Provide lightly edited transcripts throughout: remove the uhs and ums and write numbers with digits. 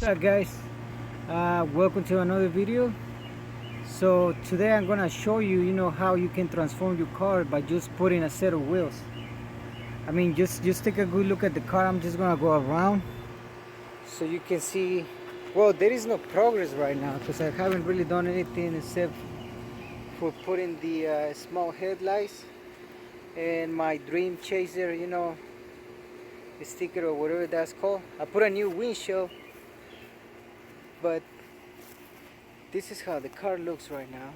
up guys, welcome to another video. So today I'm gonna show you how you can transform your car by just putting a set of wheels. I mean, just take a good look at the car. I'm just gonna go around so you can see. Well, there is no progress right now because I haven't really done anything except for putting the small headlights and my dream chaser, the sticker or whatever that's called. I put a new windshield, but this is how the car looks right now.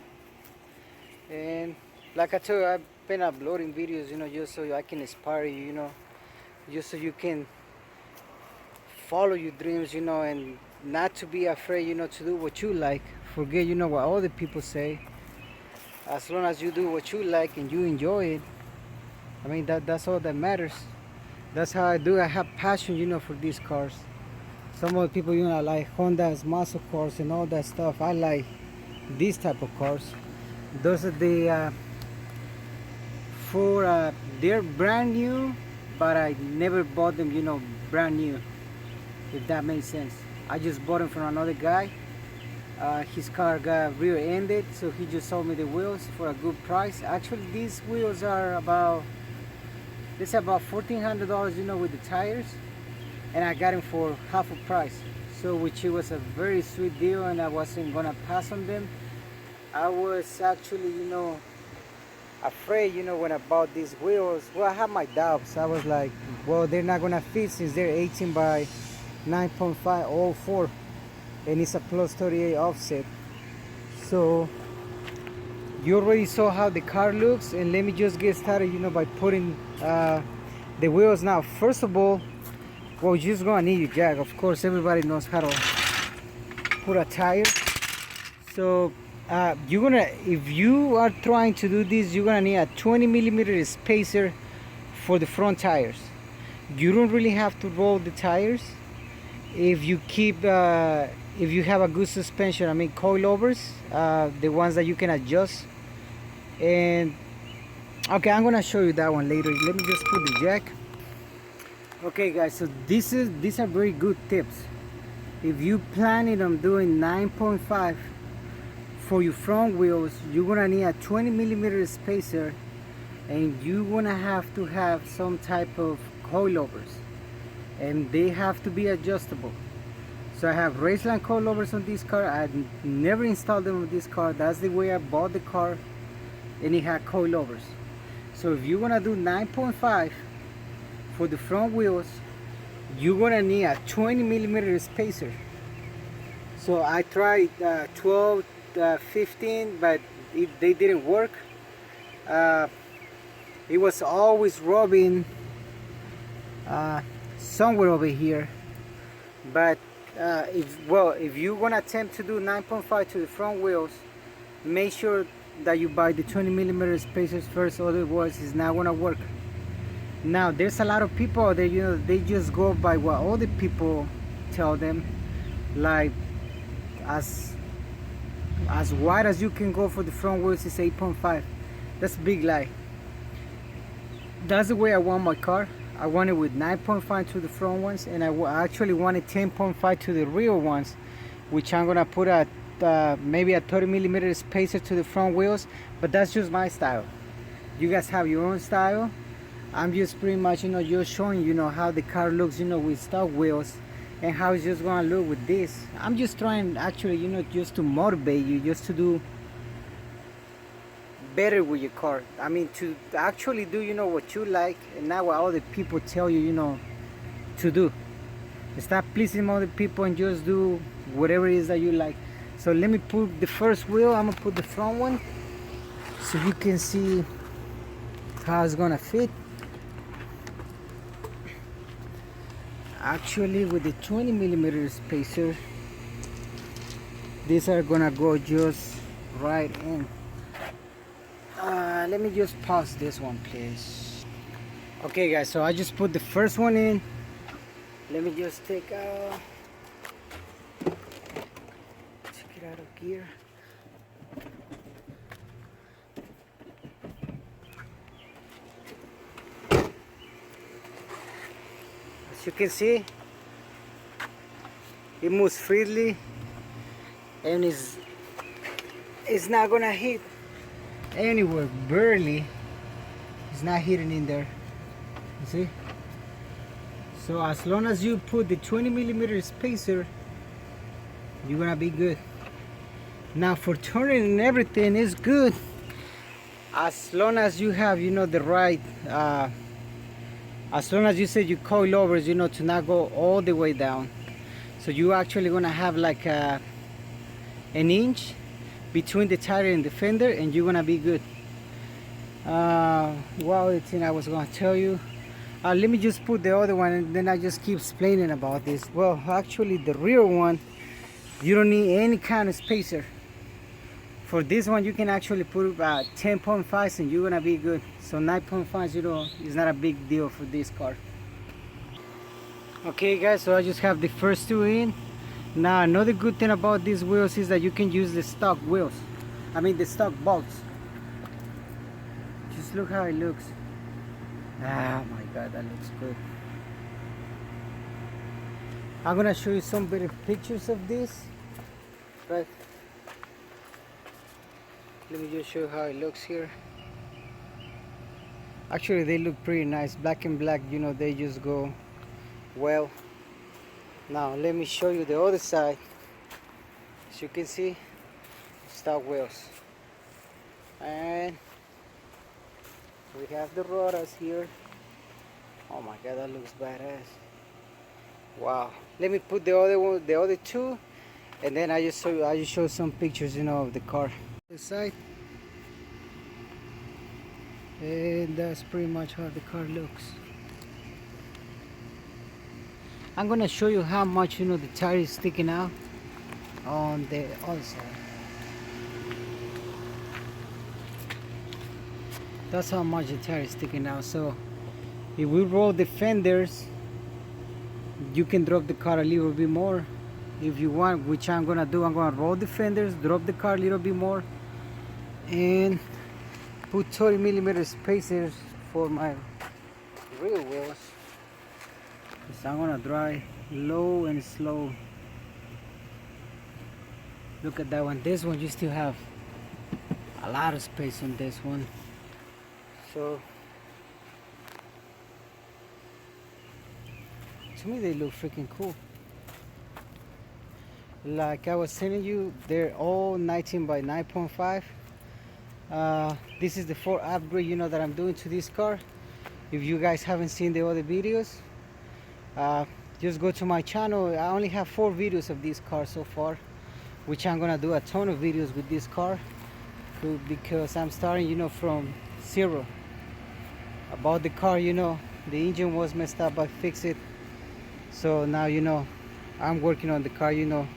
And like I told you, I've been uploading videos, just so I can inspire you, just so you can follow your dreams, and not to be afraid, to do what you like. Forget, what other people say. As long as you do what you like and you enjoy it, I mean, that's all that matters. That's how I do. I have passion, for these cars. Some other people, like Honda's muscle cars and all that stuff. I like these type of cars. Those are the they're brand new, but I never bought them, brand new, if that makes sense. I just bought them from another guy. His car got rear-ended, so he just sold me the wheels for a good price. Actually, these wheels are about $1,400, with the tires, and I got them for half a price. So which it was a very sweet deal, and I wasn't gonna pass on them. I was actually, afraid, when I bought these wheels. Well, I had my doubts. I was like, well, they're not gonna fit since they're 18 by 9.5 all four, and it's a plus 38 offset. So you already saw how the car looks, and let me just get started, by putting the wheels. Now, first of all, well, you're just gonna need your jack. Of course, everybody knows how to put a tire. So if you are trying to do this, you're gonna need a 20mm spacer for the front tires. You don't really have to roll the tires if you keep if you have a good suspension. I mean, coilovers, the ones that you can adjust. And okay, I'm gonna show you that one later. Let me just put the jack. Okay guys, so these are very good tips. If you planning on doing 9.5 for your front wheels, you're gonna need a 20mm spacer, and you're gonna have to have some type of coilovers, and they have to be adjustable. So I have raceline coilovers on this car. I never installed them on this car. That's the way I bought the car, and it had coilovers. So if you're gonna do 9.5 for the front wheels, you're gonna need a 20mm spacer. So I tried 12, 15, but they didn't work. It was always rubbing somewhere over here. But if you're gonna attempt to do 9.5 to the front wheels, make sure that you buy the 20mm spacers first, otherwise it's not gonna work. Now, there's a lot of people out there, they just go by what other people tell them, like as wide as you can go for the front wheels is 8.5. That's a big lie. That's the way I want my car. I want it with 9.5 to the front ones, and I actually wanted 10.5 to the rear ones, which I'm gonna put a maybe a 30mm spacer to the front wheels. But that's just my style. You guys have your own style. I'm just pretty much, just showing how the car looks, with stock wheels, and how it's just gonna look with this. I'm just trying, actually, just to motivate you, just to do better with your car. I mean, to actually do, what you like, and not what other people tell you, to do. Stop pleasing other people and just do whatever it is that you like. So let me put the first wheel. I'm gonna put the front one so you can see how it's gonna fit. Actually, with the 20mm spacer, these are gonna go just right in. Let me just pause this one, please. Okay guys, so I just put the first one in. Let me just take it out of gear. As you can see, It moves freely, and it's not gonna hit anywhere, barely. It's not hitting in there, you see. So as long as you put the 20mm spacer, you're gonna be good. Now for turning and everything is good, as long as you have, you know, the right as long as you set your coil overs, you know, to not go all the way down. So you actually gonna have like an inch between the tire and the fender, and you're gonna be good. What other thing I was gonna tell you? Let me just put the other one, and then I just keep explaining about this. Well, actually the rear one, you don't need any kind of spacer. For this one, you can actually put about 10.5 and you're gonna be good. So 9.5, you know, is not a big deal for this car. Okay guys, so I just have the first two in. Now another good thing about these wheels is that you can use the stock wheels. I mean the stock bolts. Just look how it looks. Oh my god, that looks good. I'm gonna show you some better pictures of this, but let me just show you how it looks here. Actually they look pretty nice, black and black, you know, they just go well. Now let me show you the other side. As you can see, stock wheels, and we have the rotas here. Oh my god, that looks badass. Wow. Let me put the other one, the other two, and then I just show some pictures, you know, of the car. This side, and that's pretty much how the car looks. I'm gonna show you how much, you know, the tire is sticking out on the other side. That's how much the tire is sticking out. So if we roll the fenders, you can drop the car a little bit more if you want, which I'm gonna do. I'm gonna roll the fenders, drop the car a little bit more, and put 20mm spacers for my rear wheels. So I'm gonna drive low and slow. Look at that one. This one, you still have a lot of space on this one. So to me they look freaking cool. Like I was telling you, they're all 19 by 9.5. This is the 4th upgrade, you know, that I'm doing to this car. If you guys haven't seen the other videos, just go to my channel. I only have 4 videos of this car so far, which I'm gonna do a ton of videos with this car, because I'm starting, you know, from zero. About the car, you know, the engine was messed up, I fixed it. So now, you know, I'm working on the car, you know,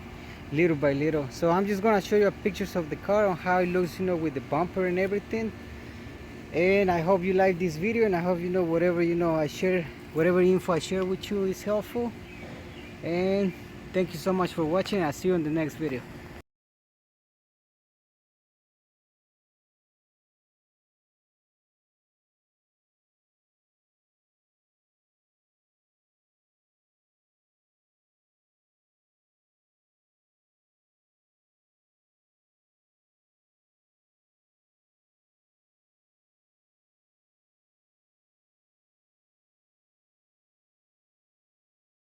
little by little. So I'm just gonna show you pictures of the car on how it looks, you know, with the bumper and everything. And I hope you like this video, and I hope, you know, whatever, you know, I share, whatever info I share with you is helpful. And thank you so much for watching. I'll see you in the next video.